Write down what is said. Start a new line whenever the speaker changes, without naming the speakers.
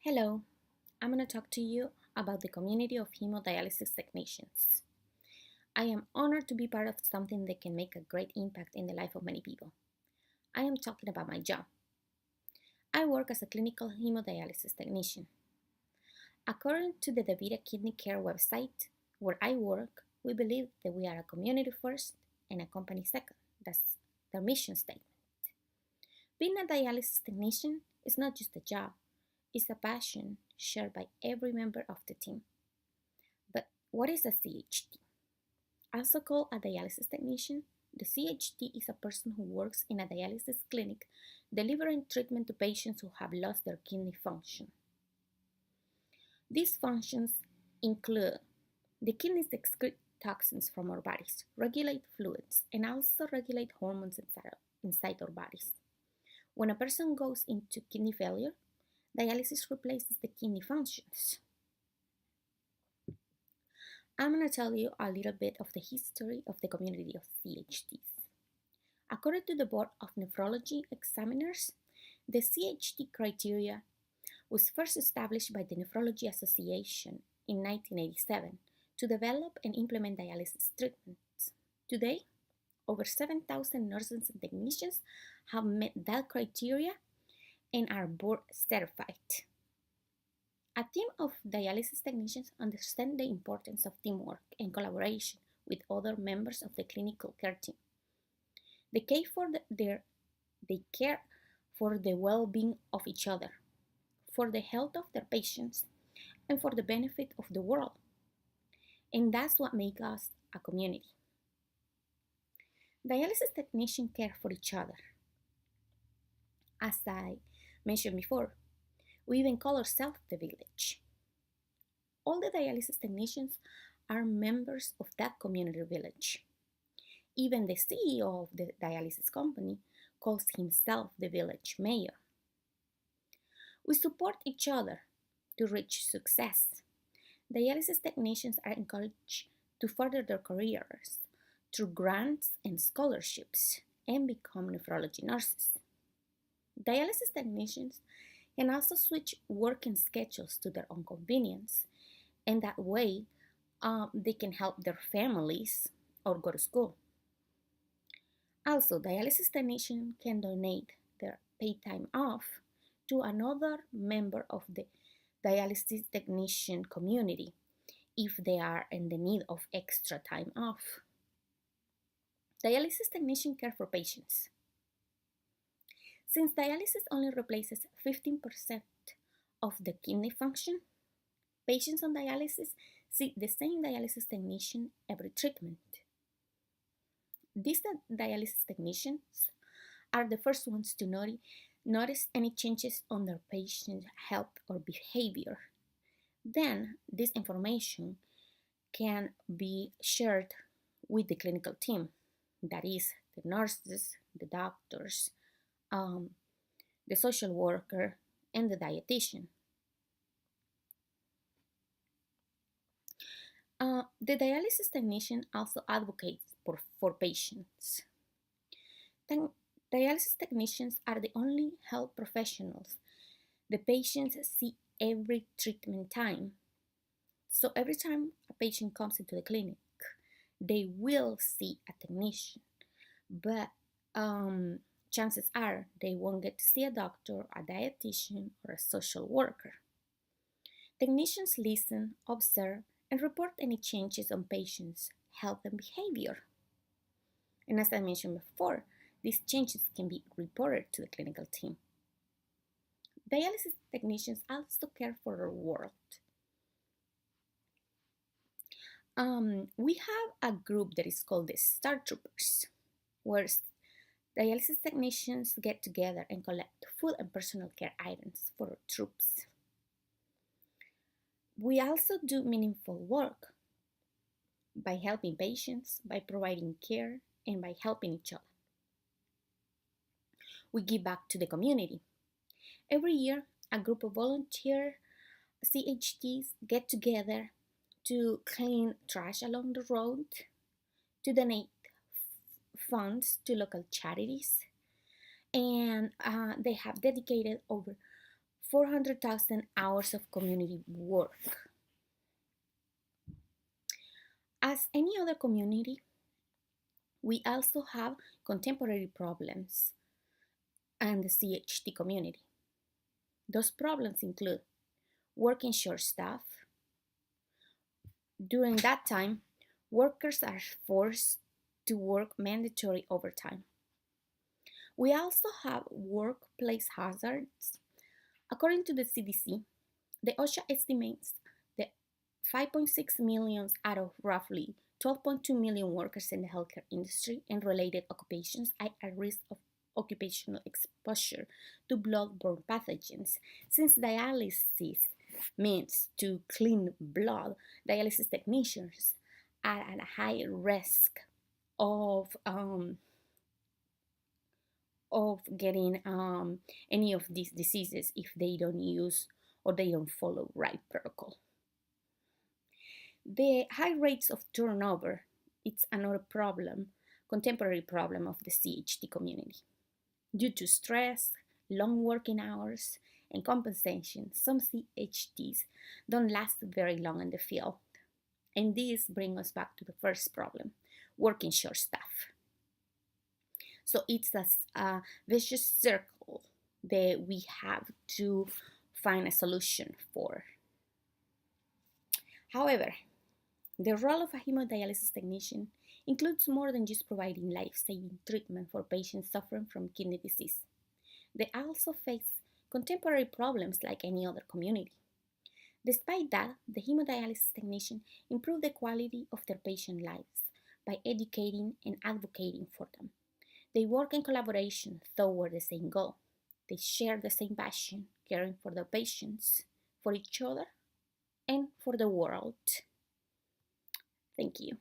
Hello, I'm going to talk to you about the community of hemodialysis technicians. I am honored to be part of something that can make a great impact in the life of many people. I am talking about my job. I work as a clinical hemodialysis technician. According to the DaVita Kidney Care website, where I work, we believe that we are a community first and a company second. That's their mission statement. Being a dialysis technician is not just a job, it's a passion shared by every member of the team. But what is a CHT? Also called a dialysis technician, the CHT is a person who works in a dialysis clinic delivering treatment to patients who have lost their kidney function. These functions include the kidneys excrete toxins from our bodies, regulate fluids, and also regulate hormones inside our bodies. When a person goes into kidney failure, dialysis replaces the kidney functions. I'm going to tell you a little bit of the history of the community of CHTs. According to the Board of Nephrology Examiners, the CHT criteria was first established by the Nephrology Association in 1987 to develop and implement dialysis treatments. Today, over 7,000 nurses and technicians have met that criteria and are board certified. A team of dialysis technicians understand the importance of teamwork and collaboration with other members of the clinical care team. They care for the well-being of each other, for the health of their patients, and for the benefit of the world. And that's what makes us a community. Dialysis technicians care for each other. As I mentioned before, we even call ourselves the village. All the dialysis technicians are members of that community village. Even the CEO of the dialysis company calls himself the village mayor. We support each other to reach success. Dialysis technicians are encouraged to further their careers through grants and scholarships and become nephrology nurses. Dialysis technicians can also switch working schedules to their own convenience, and that way they can help their families or go to school. Also, dialysis technicians can donate their paid time off to another member of the dialysis technician community if they are in the need of extra time off. Dialysis technicians care for patients. Since dialysis only replaces 15% of the kidney function, patients on dialysis see the same dialysis technician every treatment. These dialysis technicians are the first ones to notice any changes on their patient's health or behavior. Then, this information can be shared with the clinical team, that is, the nurses, the doctors, the social worker, and the dietitian. The dialysis technician also advocates for patients. Dialysis technicians are the only health professionals the patients see every treatment time. So every time a patient comes into the clinic, they will see a technician, but chances are they won't get to see a doctor, a dietitian, or a social worker. Technicians listen, observe, and report any changes on patients' health and behavior. And as I mentioned before, these changes can be reported to the clinical team. Dialysis technicians also care for our world. We have a group that is called the Star Troopers, where dialysis technicians get together and collect food and personal care items for our troops. We also do meaningful work by helping patients, by providing care, and by helping each other. We give back to the community. Every year, a group of volunteer CHTs get together to clean trash along the road, to donate funds to local charities, and they have dedicated over 400,000 hours of community work. As any other community, we also have contemporary problems and the CHT community. Those problems include working short staff. During that time, workers are forced to work mandatory overtime. We also have workplace hazards. According to the CDC, the OSHA estimates that 5.6 million out of roughly 12.2 million workers in the healthcare industry and related occupations are at risk of occupational exposure to blood-borne pathogens. Since dialysis means to clean blood, dialysis technicians are at a high risk of getting any of these diseases if they don't use or they don't follow right protocol. The high rates of turnover, it's another problem, contemporary problem of the CHT community. Due to stress, long working hours, and compensation, some CHTs don't last very long in the field. And this brings us back to the first problem, working short staff. So it's a vicious circle that we have to find a solution for. However, the role of a hemodialysis technician includes more than just providing life-saving treatment for patients suffering from kidney disease. They also face contemporary problems like any other community. Despite that, the hemodialysis technician improve the quality of their patient lives by educating and advocating for them. They work in collaboration toward the same goal. They share the same passion, caring for the patients, for each other, and for the world. Thank you.